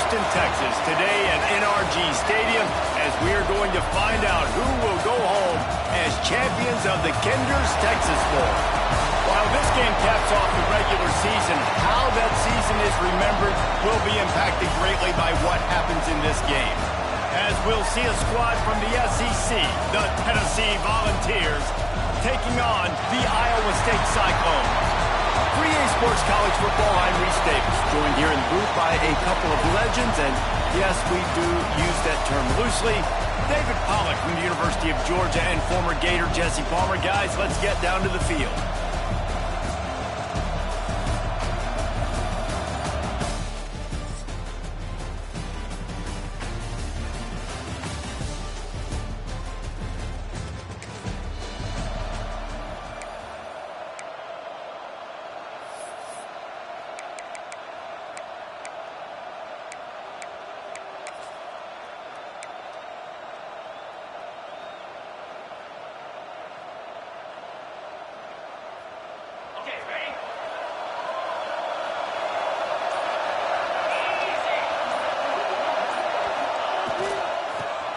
Houston, Texas, today at NRG Stadium, as we are going to find out who will go home as champions of the Kinder's Texas Bowl. While this game caps off the regular season, how that season is remembered will be impacted greatly by what happens in this game. As we'll see a squad from the SEC, the Tennessee Volunteers, taking on the Iowa State Cyclones. 3A Sports College Football, I'm Reese Davis, joined here in the booth by a couple of legends, and yes, we do use that term loosely. David Pollack from the University of Georgia and former Gator Jesse Palmer. Guys, let's get down to the field.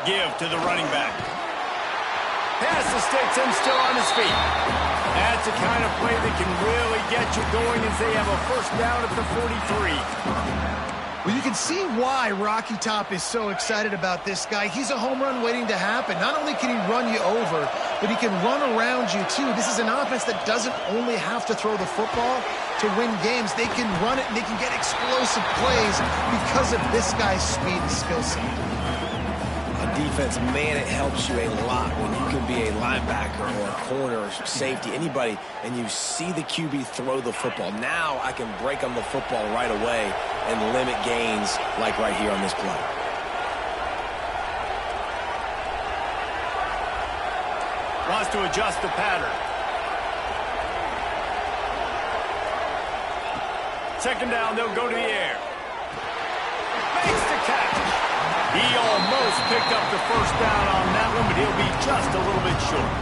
Give to the running back. Pass escapes him, still on his feet. That's the kind of play that can really get you going as they have a first down at the 43. Well, you can see why Rocky Top is so excited about this guy. He's a home run waiting to happen. Not only can he run you over, but he can run around you too. This is an offense that doesn't only have to throw the football to win games. They can run it and they can get explosive plays because of this guy's speed and skill set. Defense, man, it helps you a lot when you can be a linebacker or a corner or safety, anybody, and you see the QB throw the football. Now I can break on the football right away and limit gains like right here on this play. Wants to adjust the pattern. Second down, they'll go to the air. Makes the catch. He almost picked up the first down on that one, but he'll be just a little bit short.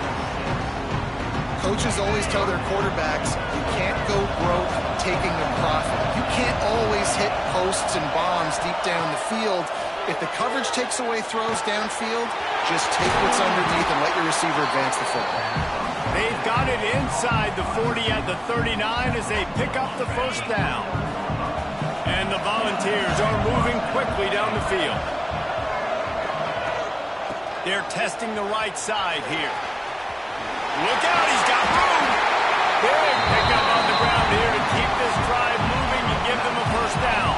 Coaches always tell their quarterbacks, you can't go broke taking a profit. You can't always hit posts and bombs deep down the field. If the coverage takes away throws downfield, just take what's underneath and let your receiver advance the football. They've got it inside the 40 at the 39 as they pick up the first down. And the Volunteers are moving quickly down the field. They're testing the right side here. Look out, he's got room. Big pickup on the ground here to keep this drive moving and give them a first down.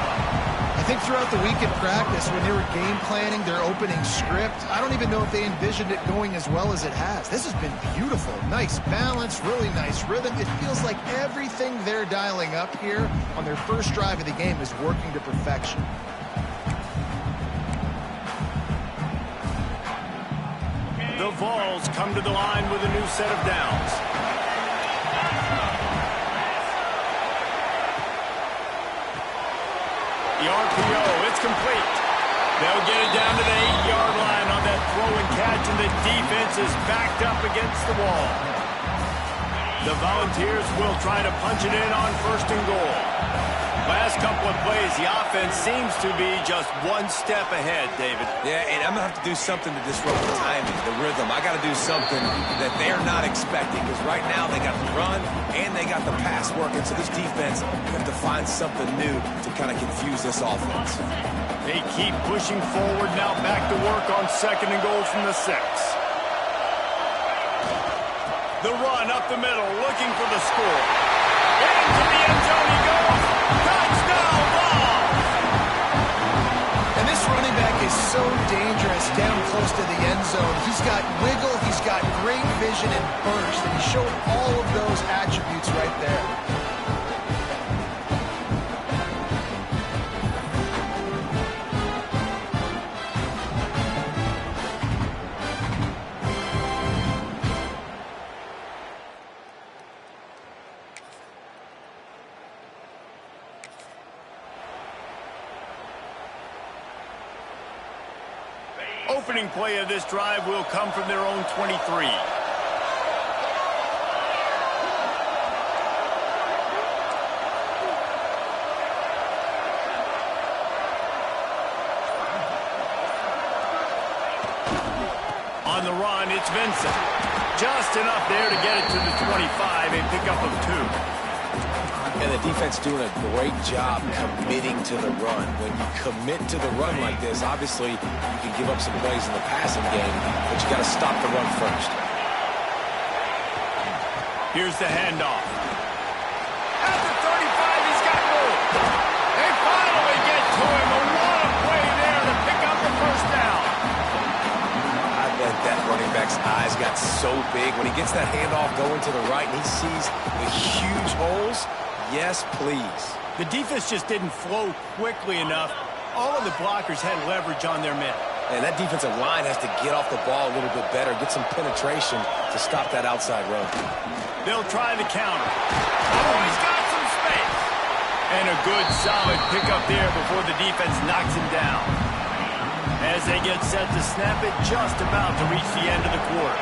I think throughout the week in practice, when they were game planning their opening script, I don't even know if they envisioned it going as well as it has. This has been beautiful. Nice balance, really nice rhythm. It feels like everything they're dialing up here on their first drive of the game is working to perfection. The Vols come to the line with a new set of downs. The RPO, it's complete. They'll get it down to the 8-yard line on that throw and catch, and the defense is backed up against the wall. The Volunteers will try to punch it in on first and goal. Last couple of plays, the offense seems to be just one step ahead, David. Yeah, and I'm going to have to do something to disrupt the timing, the rhythm. I got to do something that they're not expecting, because right now they got the run and they got the pass working. So this defense have to find something new to kind of confuse this offense. They keep pushing forward, now back to work on second and goal from the 6. The run up the middle, looking for the score. Into the end zone he goes. Touchdown, Vols! And this running back is so dangerous down close to the end zone. He's got wiggle, he's got great vision and burst, and he showed all of those attributes right there. Opening play of this drive will come from their own 23. It's Vincent. Just enough there to get it to the 25, a pickup of 2. And the defense doing a great job committing to the run. When you commit to the run like this, obviously you can give up some plays in the passing game, but you got to stop the run first. Here's the handoff. At the 35, he's got room. They finally get to him. A lot of play there to pick up the first down. I bet that running back's eyes got so big. When he gets that handoff going to the right and he sees the huge holes, yes, please. The defense just didn't flow quickly enough. All of the blockers had leverage on their men. And that defensive line has to get off the ball a little bit better, get some penetration to stop that outside run. They'll try the counter. Oh, he's got some space. And a good, solid pickup there before the defense knocks him down. As they get set to snap it, just about to reach the end of the quarter.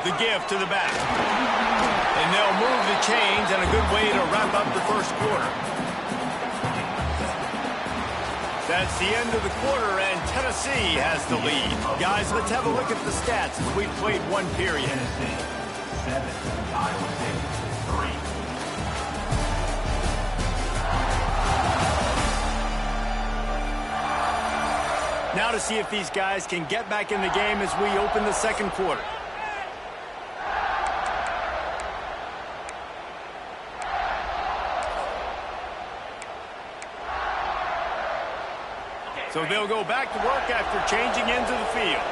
The give to the back. And they'll move the chains, and a good way to wrap up the first quarter. That's the end of the quarter, and Tennessee has the lead. Guys, let's have a look at the stats as we played one period. Tennessee, 7, Iowa State, 3. Now to see if these guys can get back in the game as we open the second quarter. So they'll go back to work after changing into the field.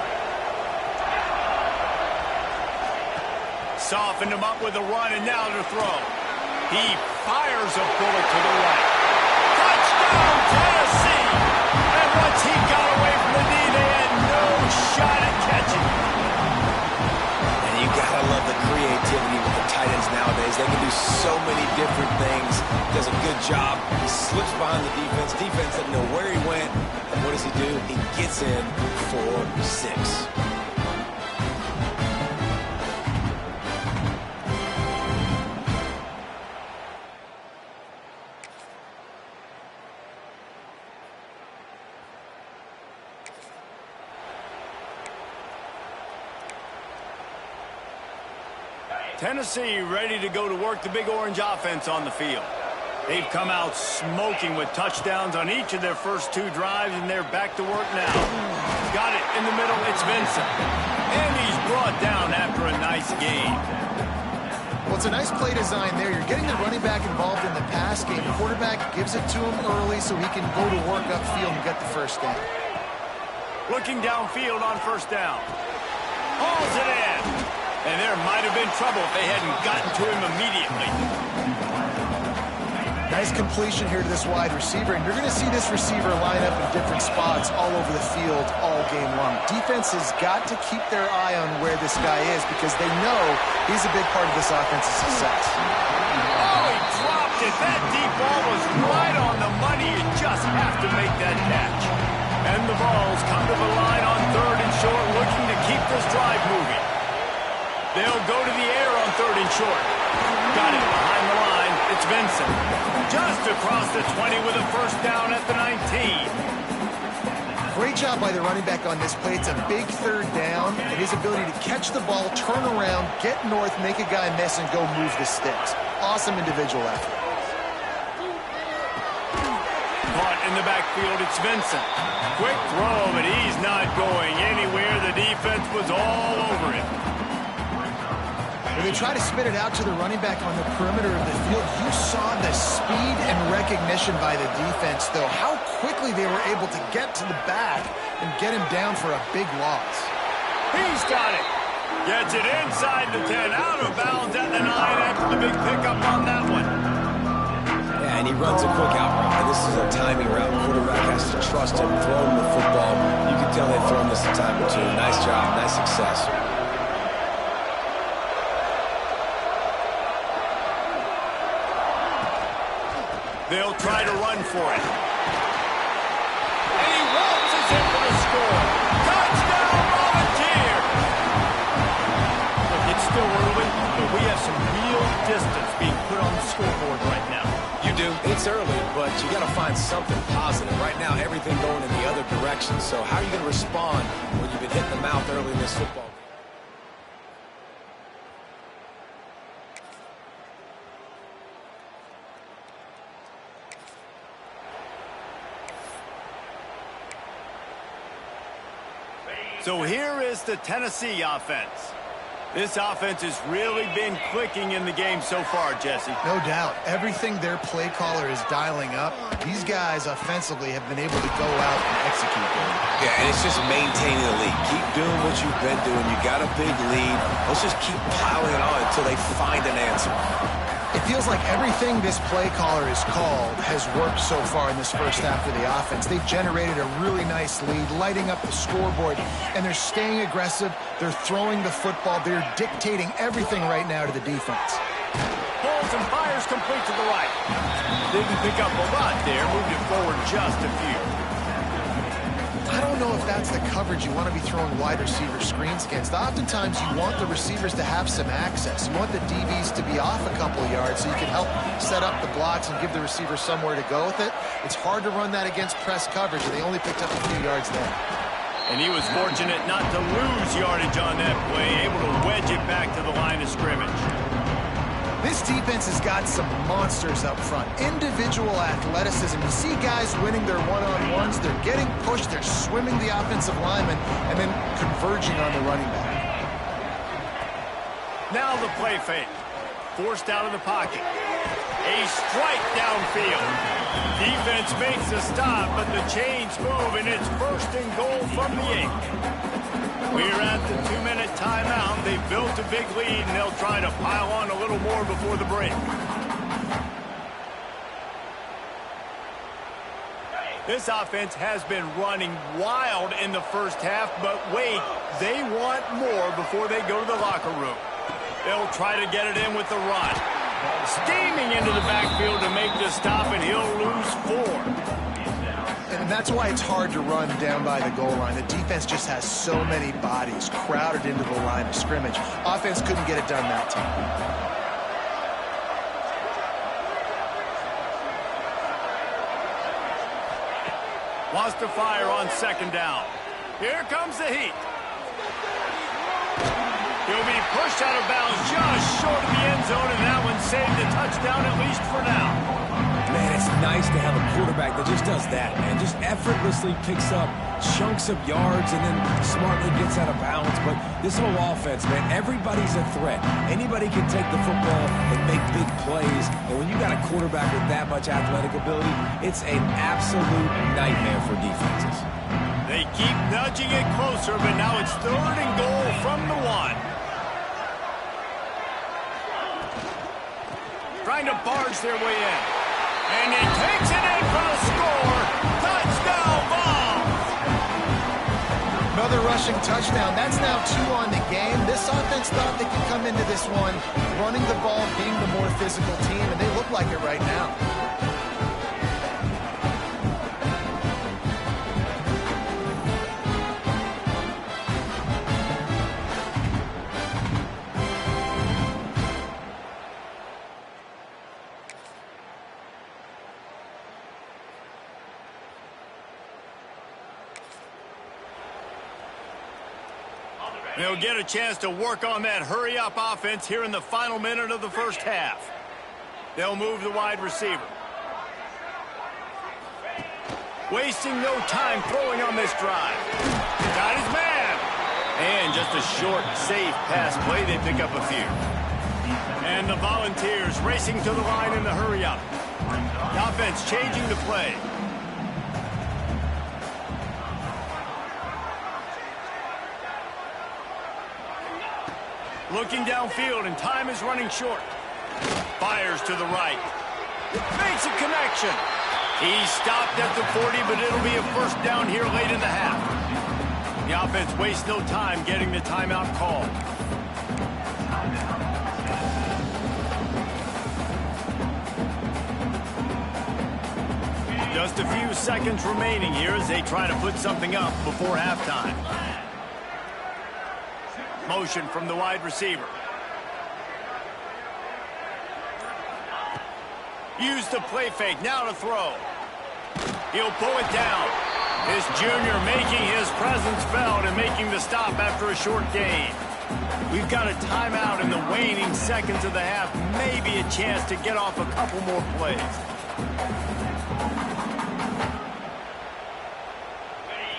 Softened him up with a run, and now to throw. He fires a bullet to the right. Touchdown, Tennessee! And once he got away from the knee, they had no shot at catching. And you gotta love the creativity with the tight ends nowadays. They can do so many different things. Does a good job. He slips behind the defense. Defense doesn't know where he went. And what does he do? He gets in for 6. Tennessee ready to go to work the Big Orange offense on the field. They've come out smoking with touchdowns on each of their first 2 drives, and they're back to work now. Got it in the middle, it's Vincent. And he's brought down after a nice game. Well, it's a nice play design there. You're getting the running back involved in the pass game. The quarterback gives it to him early so he can go to work upfield and get the first down. Looking downfield on first down. Hauls it in. And there might have been trouble if they hadn't gotten to him immediately. Nice completion here to this wide receiver, and you're going to see this receiver line up in different spots all over the field all game long. Defense has got to keep their eye on where this guy is because they know he's a big part of this offense's success. Oh, he dropped it. That deep ball was right on the money. You just have to make that catch. And the balls come to the line on 3rd and short, looking to keep this drive moving. They'll go to the air on 3rd and short. Got it behind the line. It's Vincent. Just across the 20 with a first down at the 19. Great job by the running back on this play. It's a big 3rd down, and his ability to catch the ball, turn around, get north, make a guy miss, and go move the sticks. Awesome individual effort. Caught in the backfield, it's Vincent. Quick throw, but he's not going anywhere. The defense was all over him. When they try to spit it out to the running back on the perimeter of the field, you saw the speed and recognition by the defense, though. How quickly they were able to get to the back and get him down for a big loss. He's got it. Gets it inside the 10, out of bounds at the 9 after the big pickup on that one. Yeah, and he runs a quick out route. And this is a timing route. Quarterback has to trust him, throw him the football. You can tell they've thrown this a time or two. Nice job, nice success. They'll try to run for it. And he waltzes in for the score. Touchdown, Volunteer! Look, it's still early, but we have some real distance being put on the scoreboard right now. You do? It's early, but you got to find something positive. Right now, everything going in the other direction. So how are you going to respond when you've been hit in the mouth early in this football game? So here is the Tennessee offense. This offense has really been clicking in the game so far, Jesse. No doubt. Everything their play caller is dialing up, these guys offensively have been able to go out and execute them. Yeah, and it's just maintaining the lead. Keep doing what you've been doing. You got a big lead. Let's just keep piling it on until they find an answer. It feels like everything this play caller has called has worked so far in this first half of the offense. They've generated a really nice lead, lighting up the scoreboard, and they're staying aggressive. They're throwing the football. They're dictating everything right now to the defense. Pulls and fires complete to the right. Didn't pick up a lot there, moved it forward just a few. I don't know if that's the coverage you want to be throwing wide receiver screens against. Oftentimes, you want the receivers to have some access. You want the DBs to be off a couple of yards so you can help set up the blocks and give the receiver somewhere to go with it. It's hard to run that against press coverage, and they only picked up a few yards there. And he was fortunate not to lose yardage on that play, able to wedge it back to the line of scrimmage. This defense has got some monsters up front. Individual athleticism. You see guys winning their one-on-ones. They're getting pushed. They're swimming the offensive lineman and then converging on the running back. Now the play fake. Forced out of the pocket. A strike downfield. Defense makes a stop, but the chains move, and it's first and goal from the 8. We're at the 2-minute timeout. They've built a big lead, and they'll try to pile on a little more before the break. This offense has been running wild in the first half, but wait, they want more before they go to the locker room. They'll try to get it in with the run. Steaming into the backfield to make the stop, and he'll lose 4. And that's why it's hard to run down by the goal line. The defense just has so many bodies crowded into the line of scrimmage. Offense couldn't get it done that time. Wants to fire on second down. Here comes the heat. He'll be pushed out of bounds just short of the end zone, and that one saved the touchdown at least for now. Man, it's nice to have a quarterback that just does that, man. Just effortlessly picks up chunks of yards and then smartly gets out of bounds. But this whole offense, man, everybody's a threat. Anybody can take the football and make big plays. And when you got a quarterback with that much athletic ability, it's an absolute nightmare for defenses. They keep nudging it closer, but now it's 3rd and goal from the 1. Trying to barge their way in. And he takes it in for the score. Touchdown, Vols! Another rushing touchdown. That's now 2 on the game. This offense thought they could come into this one running the ball, being the more physical team, and they look like it right now. They'll get a chance to work on that hurry-up offense here in the final minute of the first half. They'll move the wide receiver. Wasting no time throwing on this drive. Got his man. And just a short, safe pass play. They pick up a few. And the Volunteers racing to the line in the hurry-up. The offense changing the play. Looking downfield, and time is running short. Fires to the right. Makes a connection. He stopped at the 40, but it'll be a first down here late in the half. The offense wastes no time getting the timeout called. Just a few seconds remaining here as they try to put something up before halftime. Motion from the wide receiver. Use the play fake. Now to throw. He'll pull it down. His junior making his presence felt and making the stop after a short gain. We've got a timeout in the waning seconds of the half. Maybe a chance to get off a couple more plays.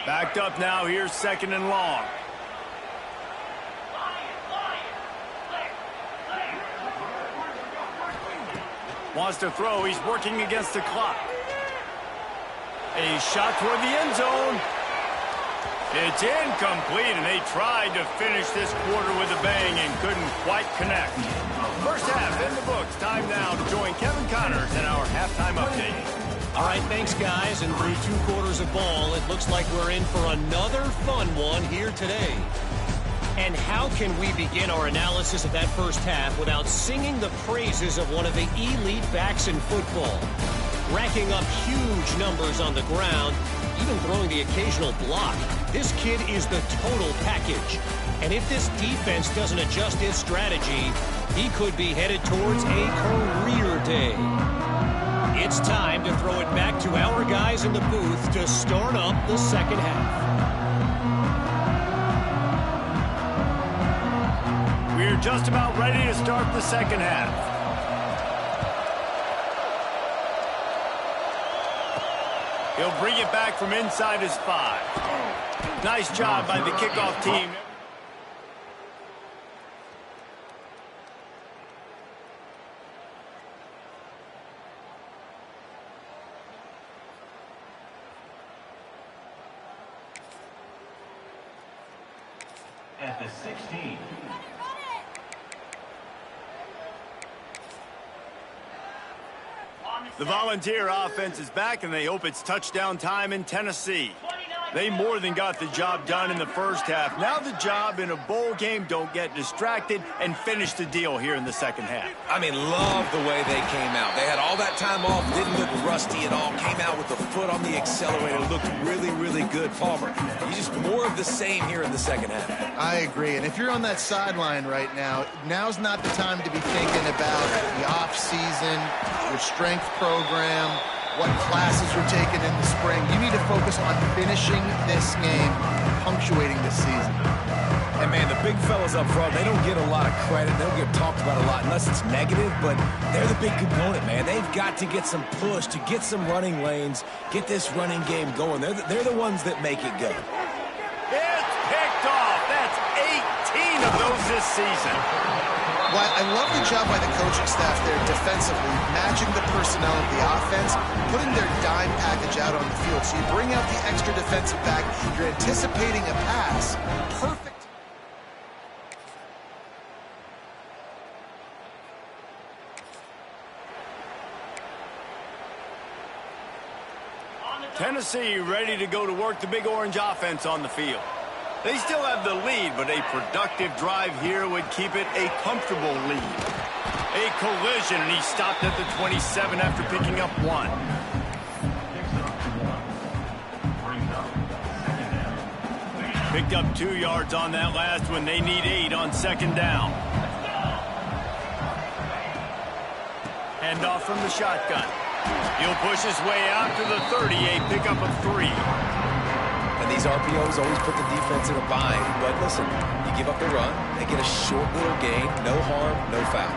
Backed up now. Here's 2nd and long. Wants to throw. He's working against the clock. A shot toward the end zone. It's incomplete, and they tried to finish this quarter with a bang and couldn't quite connect. First half in the books. Time now to join Kevin Connors in our halftime update. All right, thanks, guys. And through 2 quarters of ball, it looks like we're in for another fun one here today. And how can we begin our analysis of that first half without singing the praises of one of the elite backs in football? Racking up huge numbers on the ground, even throwing the occasional block. This kid is the total package. And if this defense doesn't adjust its strategy, he could be headed towards a career day. It's time to throw it back to our guys in the booth to start up the second half. We're just about ready to start the second half. He'll bring it back from inside his 5. Nice job by the kickoff team. At the 16. The Volunteer offense is back, and they hope it's touchdown time in Tennessee. They more than got the job done in the first half. Now the job in a bowl game, don't get distracted, and finish the deal here in the second half. I mean, love the way they came out. They had all that time off, didn't look rusty at all, came out with the foot on the accelerator, looked really, really good. Palmer, he's just more of the same here in the second half. I agree. And if you're on that sideline right now, now's not the time to be thinking about the off-season, your strength program, what classes you're taking in the spring. You need to focus on finishing this game, punctuating this season. And, man, the big fellas up front, they don't get a lot of credit. They don't get talked about a lot unless it's negative, but they're the big component, man. They've got to get some push, to get some running lanes, get this running game going. They're the ones that make it go. It's picked off. That's 18 of those this season. Well, I love the job by the coaching staff there defensively, matching the personnel of the offense, putting their dime package out on the field. So you bring out the extra defensive back, you're anticipating a pass. Perfect. Tennessee ready to go to work the Big Orange offense on the field. They still have the lead, but a productive drive here would keep it a comfortable lead. A collision, and he stopped at the 27 after picking up 1. Picked up 2 yards on that last one. They need 8 on 2nd down. Handoff from the shotgun. He'll push his way out to the 30, a pickup of 3. And these RPOs always put the defense in a bind. But listen, you give up the run, they get a short little gain, no harm, no foul.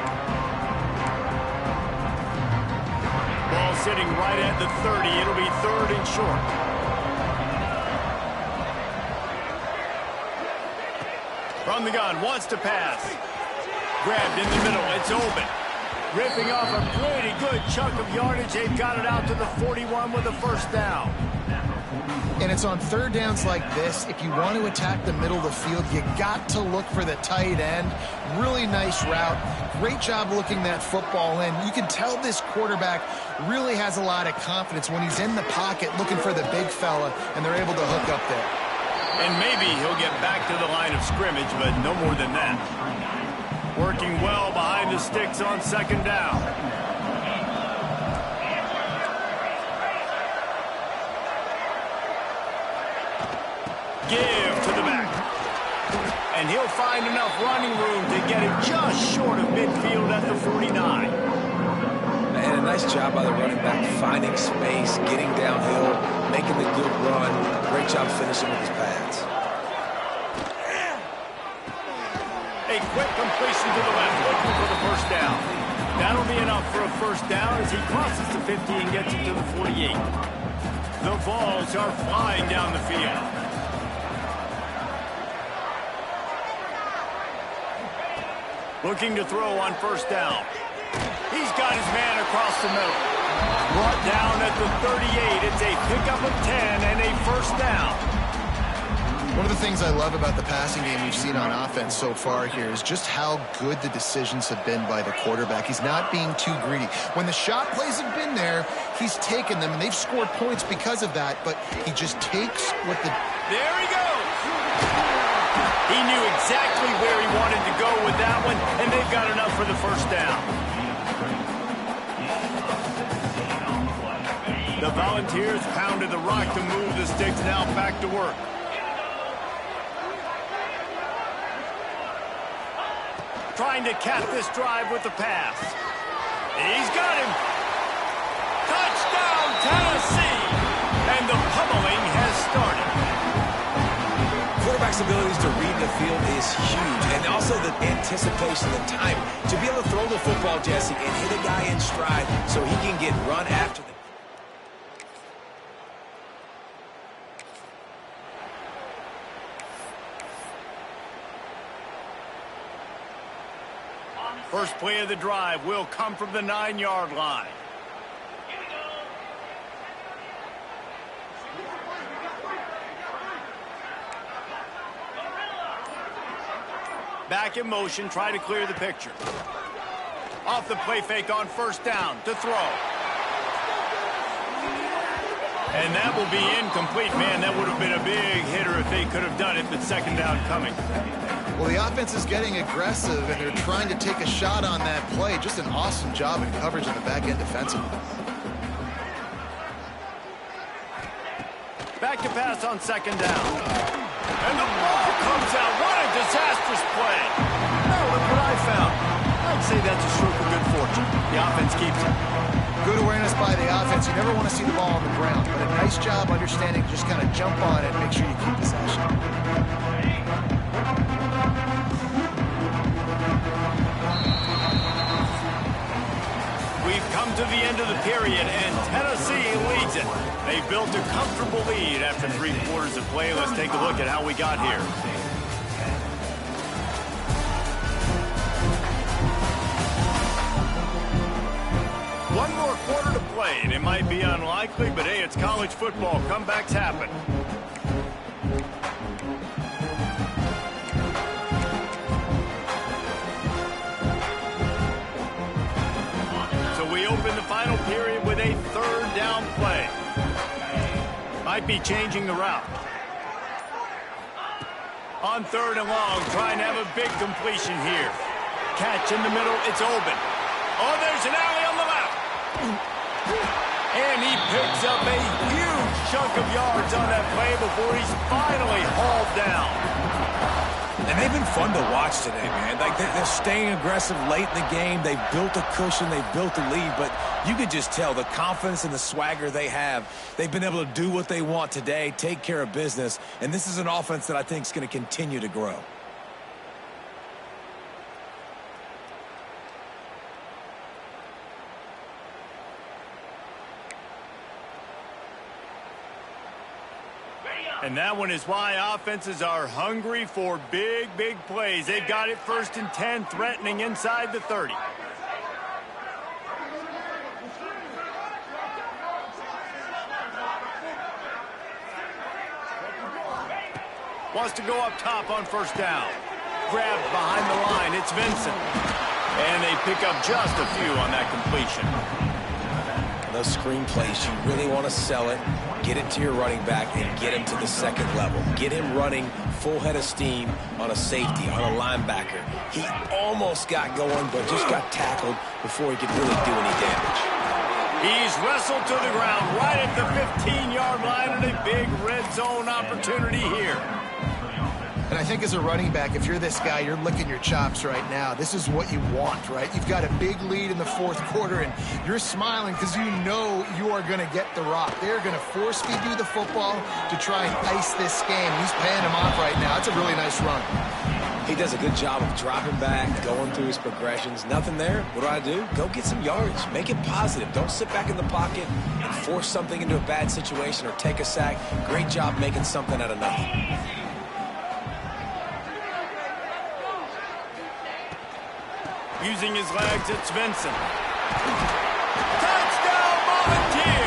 Ball sitting right at the 30. It'll be 3rd and short. From the gun, wants to pass. Grabbed in the middle, it's open. Ripping off a pretty good chunk of yardage. They've got it out to the 41 with a 1st down. And it's on 3rd downs like this. If you want to attack the middle of the field, you got to look for the tight end. Really nice route. Great job looking that football in. You can tell this quarterback really has a lot of confidence when he's in the pocket looking for the big fella, and they're able to hook up there. And maybe he'll get back to the line of scrimmage, but no more than that. Working well behind the sticks on 2nd down. Give to the back. And he'll find enough running room to get it just short of midfield at the 49. And nice job by the running back, finding space, getting downhill, making the good run. Great job finishing with his pads. A quick completion to the left, looking for the first down. That'll be enough for a first down as he crosses the 50 and gets it to the 48. The Vols are flying down the field. Looking to throw on first down. He's got his man across the middle. Brought down at the 38. It's a pickup of 10 and a first down. One of the things I love about the passing game we've seen on offense so far here is just how good the decisions have been by the quarterback. He's not being too greedy. When the shot plays have been there, he's taken them, and they've scored points because of that, but he just takes what the... There he goes! He knew exactly where he wanted to go with that one, and they've got enough for the first down. The Volunteers pounded the rock to move the sticks, now back to work. Trying to cap this drive with the pass. He's got him. Touchdown, Tennessee! And the pummeling has started. Quarterback's abilities to read the field is huge, and also the anticipation, the time to be able to throw the football, Jesse, and hit a guy in stride so he can get run after the... First play of the drive will come from the 9-yard line. Back in motion, try to clear the picture. Off the play fake on first down to throw. And that will be incomplete. Man, that would have been a big hitter if they could have done it, but second down coming. Well, the offense is getting aggressive, and they're trying to take a shot on that play. Just an awesome job in coverage on the back end defensively. Back to pass on second down. And the ball comes out. What a disastrous play. Oh, look what I found. I'd say that's a stroke of good fortune. The offense keeps it. Good awareness by the offense. You never want to see the ball on the ground, but a nice job understanding to just kind of jump on it and make sure you keep possession. We've come to the end of the period, and Tennessee leads it. They built a comfortable lead after 3 quarters of play. Let's take a look at how we got here. One more quarter to play, and it might be unlikely, but hey, it's college football. Comebacks happen. We open the final period with a third down play. Might be changing the route. On third and long, trying to have a big completion here. Catch in the middle, it's open. Oh, there's an alley on the left. And he picks up a huge chunk of yards on that play before he's finally hauled down. And they've been fun to watch today, man. Like, they're staying aggressive late in the game. They've built a cushion. They've built a lead. But you could just tell the confidence and the swagger they have. They've been able to do what they want today, take care of business. And this is an offense that I think is going to continue to grow. And that one is why offenses are hungry for big, big plays. They've got it first and 10, threatening inside the 30. Wants to go up top on first down. Grabbed behind the line. It's Vincent. And they pick up just a few on that completion. Those screen plays, you really want to sell it, get it to your running back, and get him to the second level. Get him running full head of steam on a safety, on a linebacker. He almost got going, but just got tackled before he could really do any damage. He's wrestled to the ground right at the 15-yard line, and a big red zone opportunity here. And And I think as a running back, if you're this guy, you're licking your chops right now. This is what you want, right? You've got a big lead in the fourth quarter, and you're smiling because you know you are going to get the rock. They're going to force feed you the football to try and ice this game. He's paying him off right now. It's a really nice run. He does a good job of dropping back, going through his progressions. Nothing there. What do? Go get some yards. Make it positive. Don't sit back in the pocket and force something into a bad situation or take a sack. Great job making something out of nothing. Using his legs, it's Vincent. Touchdown, Volunteer!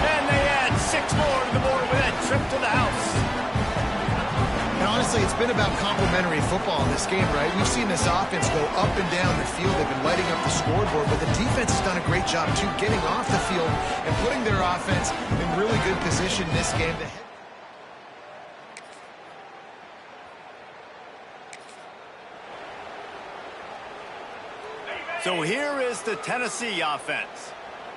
And they add 6 more to the board with that trip to the house. And honestly, it's been about complementary football in this game, right? We've seen this offense go up and down the field. They've been lighting up the scoreboard, but the defense has done a great job, too, getting off the field and putting their offense in really good position in this game. So here is the Tennessee offense.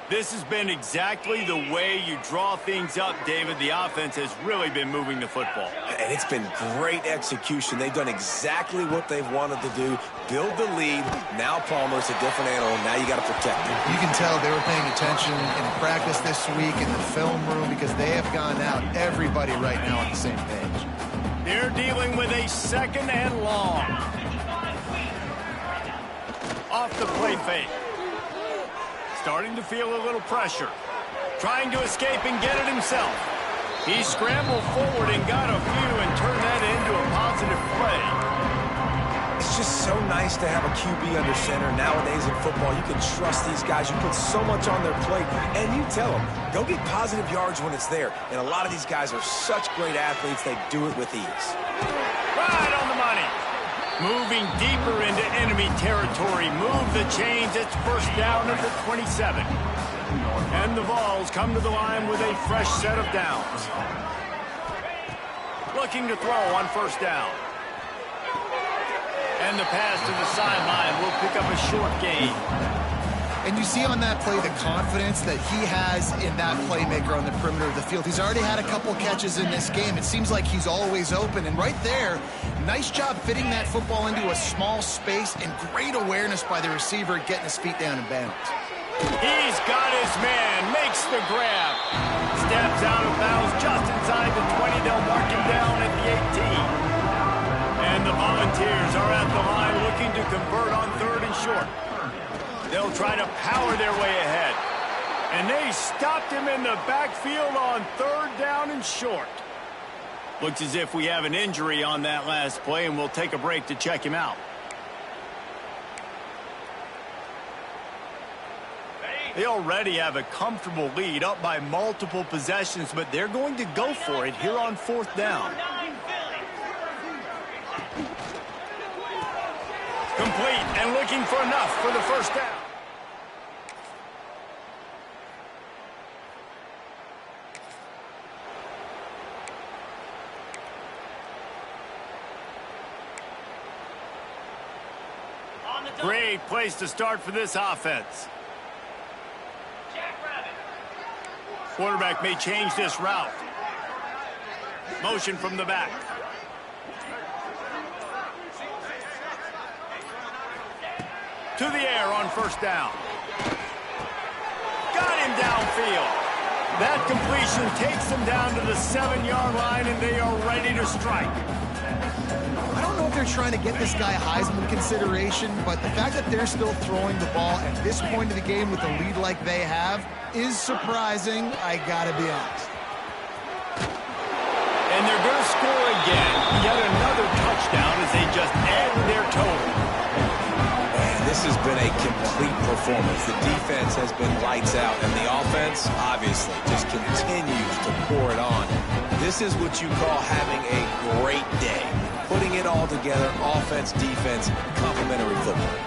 This has been exactly the way you draw things up, David. The offense has really been moving the football. And it's been great execution. They've done exactly what they've wanted to do. Build the lead. Now Palmer's a different animal. Now you got to protect him. You can tell they were paying attention in practice this week in the film room because they have gone out, everybody right now on the same page. They're dealing with a 2nd and long. Off the play fake. Starting to feel a little pressure. Trying to escape and get it himself. He scrambled forward and got a few and turned that into a positive play. It's just so nice to have a QB under center. Nowadays in football, you can trust these guys. You put so much on their plate, and you tell them, go get positive yards when it's there. And a lot of these guys are such great athletes, they do it with ease. Right on the money. Moving deeper into enemy territory. Move the chains. It's first down at the 27. And the Vols come to the line with a fresh set of downs. Looking to throw on first down. And the pass to the sideline will pick up a short gain. And you see on that play the confidence that he has in that playmaker on the perimeter of the field. He's already had a couple catches in this game. It seems like he's always open. And right there, nice job fitting that football into a small space and great awareness by the receiver getting his feet down in bounds. He's got his man, makes the grab. Steps out of bounds just inside the 20. They'll mark him down at the 18. And the Volunteers are at the line looking to convert on 3rd and short. They'll try to power their way ahead. And they stopped him in the backfield on 3rd down and short. Looks as if we have an injury on that last play, and we'll take a break to check him out. They already have a comfortable lead, up by multiple possessions, but they're going to go for it here on 4th down. Complete and looking for enough for the first down. Great place to start for this offense. Quarterback may change this route. Motion from the back. To the air on first down. Got him downfield. That completion takes them down to the 7-yard line, and they are ready to strike. I don't know if they're trying to get this guy Heisman consideration, but the fact that they're still throwing the ball at this point of the game with a lead like they have is surprising, I gotta be honest. And they're going to score again. Yet another touchdown as they just add their total. And this has been a complete performance. The defense has been lights out, and the offense, obviously, just continues to pour it on. This is what you call having a great day. Putting it all together, offense, defense, complementary football.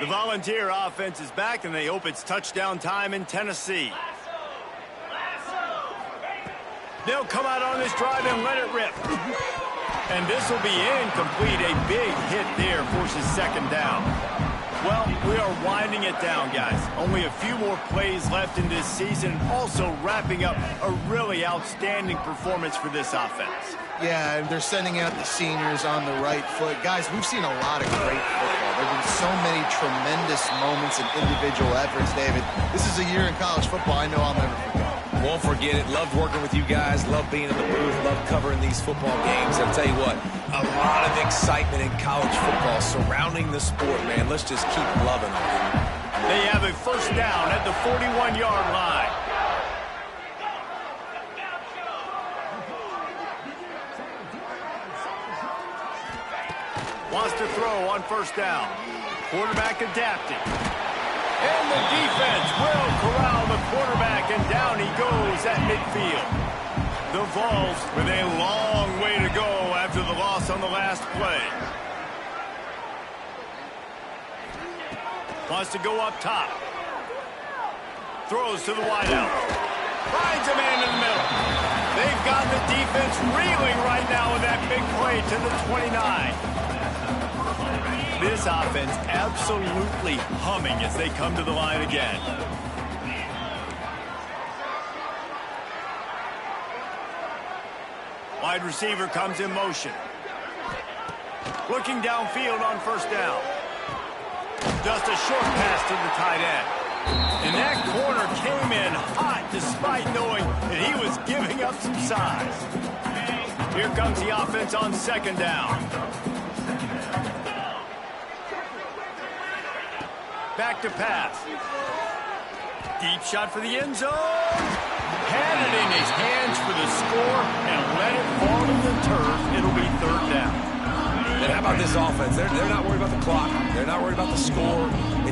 The Volunteer offense is back, and they hope it's touchdown time in Tennessee. They'll come out on this drive and let it rip. And this will be incomplete. A big hit there forces second down. Well, we are winding it down, guys. Only a few more plays left in this season. Also wrapping up a really outstanding performance for this offense. Yeah, and they're sending out the seniors on the right foot. Guys, we've seen a lot of great football. There have been so many tremendous moments and individual efforts, David. This is a year in college football I know I'll never forget. Won't forget it. Loved working with you guys. Loved being in the booth. Loved covering these football games. I'll tell you what, a lot of excitement in college football surrounding the sport, man. Let's just keep loving it. They have a first down at the 41-yard line. Wants to throw on first down. Quarterback adapting. And the defense will corral the quarterback, and down he goes at midfield. The Vols with a long way to go after the loss on the last play. Wants to go up top. Throws to the wideout. Finds a man in the middle. They've got the defense reeling right now with that big play to the 29. This offense absolutely humming as they come to the line again. Wide receiver comes in motion. Looking downfield on first down. Just a short pass to the tight end. And that corner came in hot despite knowing that he was giving up some size. Here comes the offense on second down. Back to pass. Deep shot for the end zone. Had it in his hands for the score and let it fall to the turf. It'll be third down. And how about this offense? They're not worried about the clock. They're not worried about the score.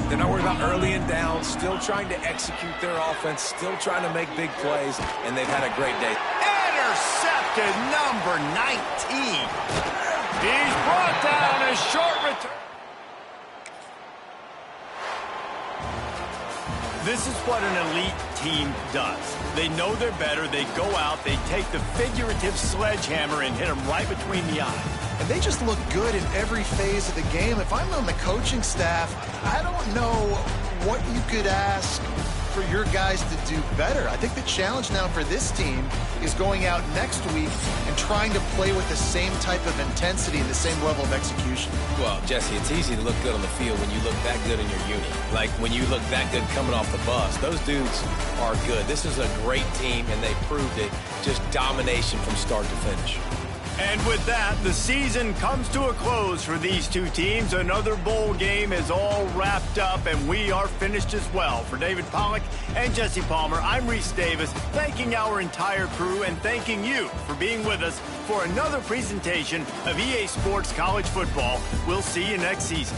They're not worried about early and down. Still trying to execute their offense. Still trying to make big plays. And they've had a great day. Intercepted number 19. He's brought down a short return. This is what an elite team does. They know they're better. They go out. They take the figurative sledgehammer and hit them right between the eyes. And they just look good in every phase of the game. If I'm on the coaching staff, I don't know what you could ask for your guys to do better. I think the challenge now for this team is going out next week and trying to play with the same type of intensity and the same level of execution. Well, Jesse, it's easy to look good on the field when you look that good in your unit. Like when you look that good coming off the bus. Those dudes are good. This is a great team, and they proved it. Just domination from start to finish. And with that, the season comes to a close for these two teams. Another bowl game is all wrapped up, and we are finished as well. For David Pollack and Jesse Palmer, I'm Reese Davis, thanking our entire crew and thanking you for being with us for another presentation of EA Sports College Football. We'll see you next season.